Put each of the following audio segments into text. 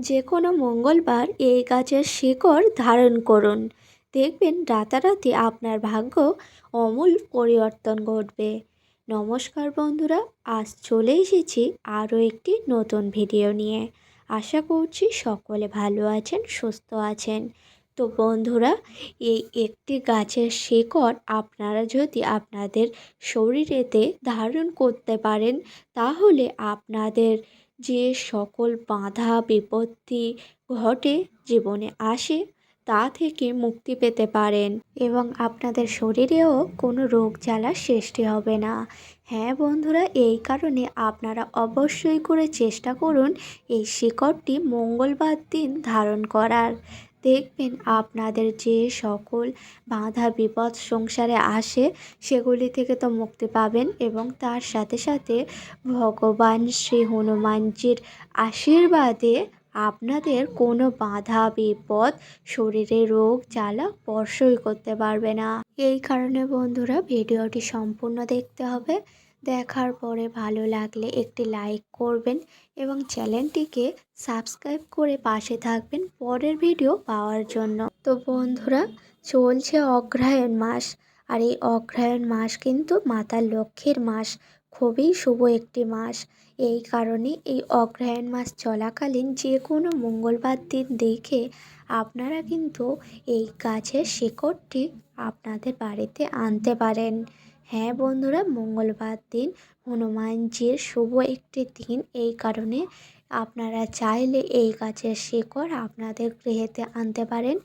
যে কোনো মঙ্গলবার এই গাছের শিকড় ধারণ করুন। দেখবেন রাতারাতি আপনার ভাগ্য আমূল পরিবর্তন ঘটবে। নমস্কার বন্ধুরা, আজ চলে এসেছি আরও একটি নতুন ভিডিও নিয়ে। আশা করছি সকলে ভালো আছেন, সুস্থ আছেন। তো বন্ধুরা, এই একটি গাছের শিকড় আপনারা যদি আপনাদের শরীরেতে ধারণ করতে পারেন, তাহলে আপনাদের যে সকল বাধা বিপত্তি ঘটে জীবনে আসে তা থেকে মুক্তি পেতে পারেন এবং আপনাদের শরীরেও কোনো রোগ জ্বালার সৃষ্টি হবে না। হ্যাঁ বন্ধুরা, এই কারণে আপনারা অবশ্যই করে চেষ্টা করুন এই শিকড়টি মঙ্গলবার দিন ধারণ করার। দেখবেন আপনাদের যে সকল বাধা বিপদ সংসারে আসে সেগুলি থেকে তো মুক্তি পাবেন এবং তার সাথে সাথে ভগবান শ্রী হনুমানজির আশীর্বাদে আপনাদের কোনো বাধা বিপদ শরীরে রোগ জ্বালা স্পর্শই করতে পারবে না। এই কারণে বন্ধুরা ভিডিওটি সম্পূর্ণ দেখতে হবে। দেখার পরে ভালো লাগলে একটি লাইক করবেন এবং চ্যানেলটিকে সাবস্ক্রাইব করে পাশে থাকবেন পরের ভিডিও পাওয়ার জন্য। তো বন্ধুরা, চলছে অগ্রহায়ণ মাস, আর এই অগ্রহায়ণ মাস কিন্তু মাতা লক্ষ্মীর মাস, খুবই শুভ একটি মাস। এই কারণে এই অগ্রহায়ণ মাস চলাকালীন যে কোনো মঙ্গলবার দিন দেখে আপনারা কিন্তু এই গাছের শিকড়টি আপনাদের বাড়িতে আনতে পারেন। হ্যাঁ বন্ধুরা, মঙ্গলবার দিন হনুমানজির শুভ একটি দিন, এই কারণে আপনারা চাইলে এই গাছের শিকড় আপনাদের গৃহেতে আনতে পারেন।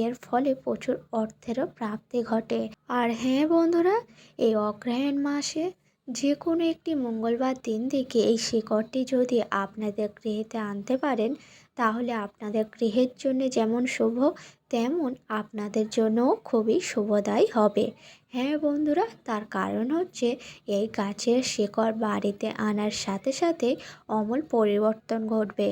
এর ফলে প্রচুর অর্থেরও প্রাপ্তি ঘটে। আর হ্যাঁ বন্ধুরা, এই অগ্রহায়ণ মাসে যে কোনো একটি মঙ্গলবার দিন থেকে এই শিকড়টি যদি আপনাদের গৃহেতে আনতে পারেন, তাহলে আপনাদের গৃহের জন্য যেমন শুভ, তেমন আপনাদের জন্যও খুবই শুভদায়ী হবে। হ্যাঁ বন্ধুরা, তার কারণ হচ্ছে এই গাছের শিকড় বাড়িতে আনার সাথে সাথে আমূল পরিবর্তন ঘটবে।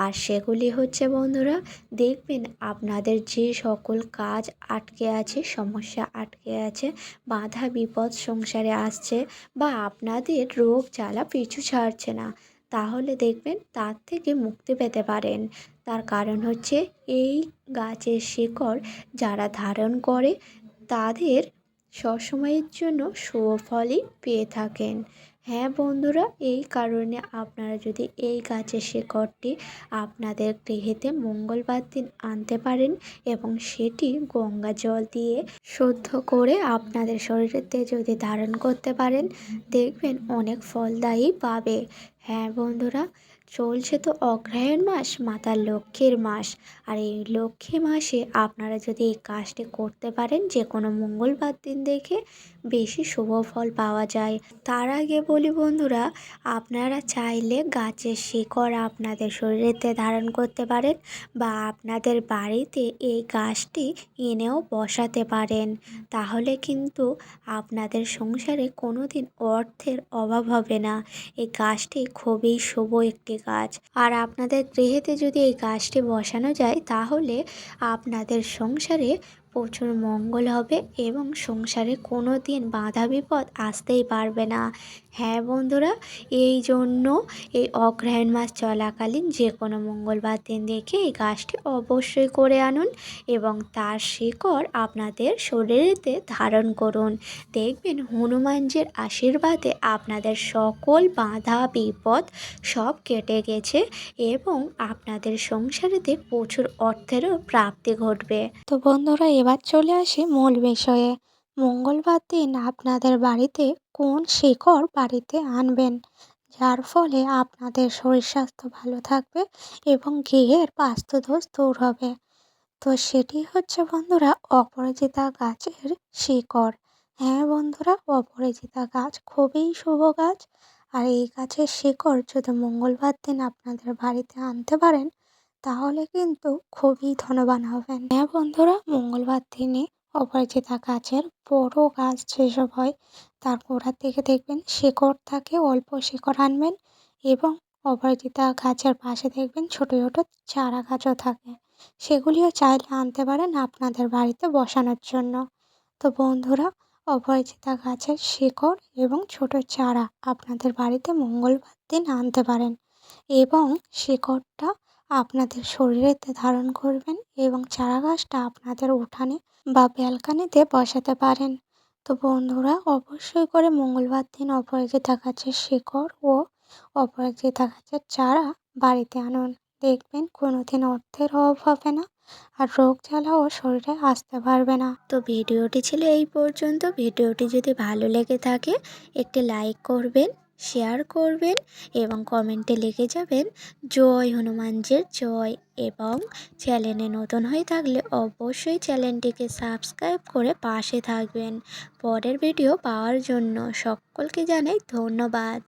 আর সেগুলি হচ্ছে বন্ধুরা, দেখবেন আপনাদের যে সকল কাজ আটকে আছে, সমস্যা আটকে আছে, বাধা বিপদ সংসারে আসছে, বা আপনাদের রোগ জ্বালা পিছু ছাড়ছে না, তাহলে দেখবেন তার থেকে মুক্তি পেতে পারেন। তার কারণ হচ্ছে এই গাছের শিকড় যারা ধারণ করে তাদের সবসময়ের জন্য শুভ ফলই পেয়ে থাকেন। হ্যাঁ বন্ধুরা, এই কারণে আপনারা যদি এই গাছের শিকড়টি আপনাদের গৃহেতে মঙ্গলবার দিন আনতে পারেন এবং সেটি গঙ্গা জল দিয়ে শুদ্ধ করে আপনাদের শরীরেতে যদি ধারণ করতে পারেন, দেখবেন অনেক ফলদায়ী পাবে। হ্যাঁ বন্ধুরা, চলছে তো অগ্রহায়ণ মাস, মাতা লক্ষ্মীর মাস, আর এই লক্ষ্মী মাসে আপনারা যদি এই কাজটি করতে পারেন যে কোনো মঙ্গলবার দিন দেখে, বেশি শুভ ফল পাওয়া যায়। তার আগে বলি বন্ধুরা, আপনারা চাইলে গাছের শিকড় আপনাদের শরীরেতে ধারণ করতে পারেন বা আপনাদের বাড়িতে এই গাছটি এনেও বসাতে পারেন। তাহলে কিন্তু আপনাদের সংসারে কোনো দিন অর্থের অভাব হবে না। এই গাছটি খুবই শুভ একটি গাছ, আর আপনাদের গৃহেতে যদি এই গাছটি বসানো যায়, তাহলে আপনাদের সংসারে প্রচুর মঙ্গল হবে এবং সংসারে কোনো দিন বাধা বিপদ আসতেই পারবে না। হ্যাঁ বন্ধুরা, এই জন্য এই অগ্রহায়ণ মাস চলাকালীন যে কোনো মঙ্গলবার দিন দেখে এই গাছটি অবশ্যই করে আনুন এবং তার শিকড় আপনাদের শরীরেতে ধারণ করুন। দেখবেন হনুমানজির আশীর্বাদে আপনাদের সকল বাধা বিপদ সব কেটে গেছে এবং আপনাদের সংসারেতে প্রচুর অর্থেরও প্রাপ্তি ঘটবে। তো বন্ধুরা, এবার চলে আসি মূল বিষয়ে। মঙ্গলবার দিন আপনাদের বাড়িতে কোন শিকড় বাড়িতে আনবেন, যার ফলে আপনাদের শরীর স্বাস্থ্য ভালো থাকবে এবং গৃহের বাস্তুদোষ দূর হবে। তো সেটি হচ্ছে বন্ধুরা অপরাজিতা গাছের শিকড়। হ্যাঁ বন্ধুরা, অপরাজিতা গাছ খুবই শুভ গাছ, আর এই গাছের শিকড় যদি মঙ্গলবার দিন আপনাদের বাড়িতে আনতে পারেন, তাহলে কিন্তু খুবই ধনবান হবেন। হ্যাঁ বন্ধুরা, মঙ্গলবার দিনে অপরাজিতা গাছের বড় গাছ যেসব হয় তার গোড়া থেকে দেখবেন শিকড় থাকে, অল্প শিকড় আনবেন এবং অপরাজিতা গাছের পাশে দেখবেন ছোট ছোট চারা গাছও থাকে, সেগুলিও চাইলে আনতে পারেন আপনাদের বাড়িতে বসানোর জন্য। তো বন্ধুরা, অপরাজিতা গাছের শিকড় এবং ছোট চারা আপনাদের বাড়িতে মঙ্গলবার দিন আনতে পারেন এবং শিকড়টা আপনাদের শরীরেতে ধারণ করবেন এবং চারা গাছটা আপনাদের উঠানে বা ব্যালকনিতে বসাতে পারেন। তো বন্ধুরা, অবশ্যই করে মঙ্গলবার দিন অপরাজিতা গাছের শিকড় ও অপরাজিতা গাছের চারা বাড়িতে আনুন। দেখবেন কোনোদিন অর্থের অভাব হবে না, আর রোগ জ্বালাও শরীরে আসতে পারবে না। তো ভিডিওটি ছিল এই পর্যন্ত। ভিডিওটি যদি ভালো লেগে থাকে একটি লাইক করবেন, শেয়ার করবেন এবং কমেন্টে লিখে যাবেন জয় হনুমানজির জয়। এবং চ্যানেলে নতুন হয়ে থাকলে অবশ্যই চ্যানেলটিকে সাবস্ক্রাইব করে পাশে থাকবেন পরের ভিডিও পাওয়ার জন্য। সকলকে জানাই ধন্যবাদ।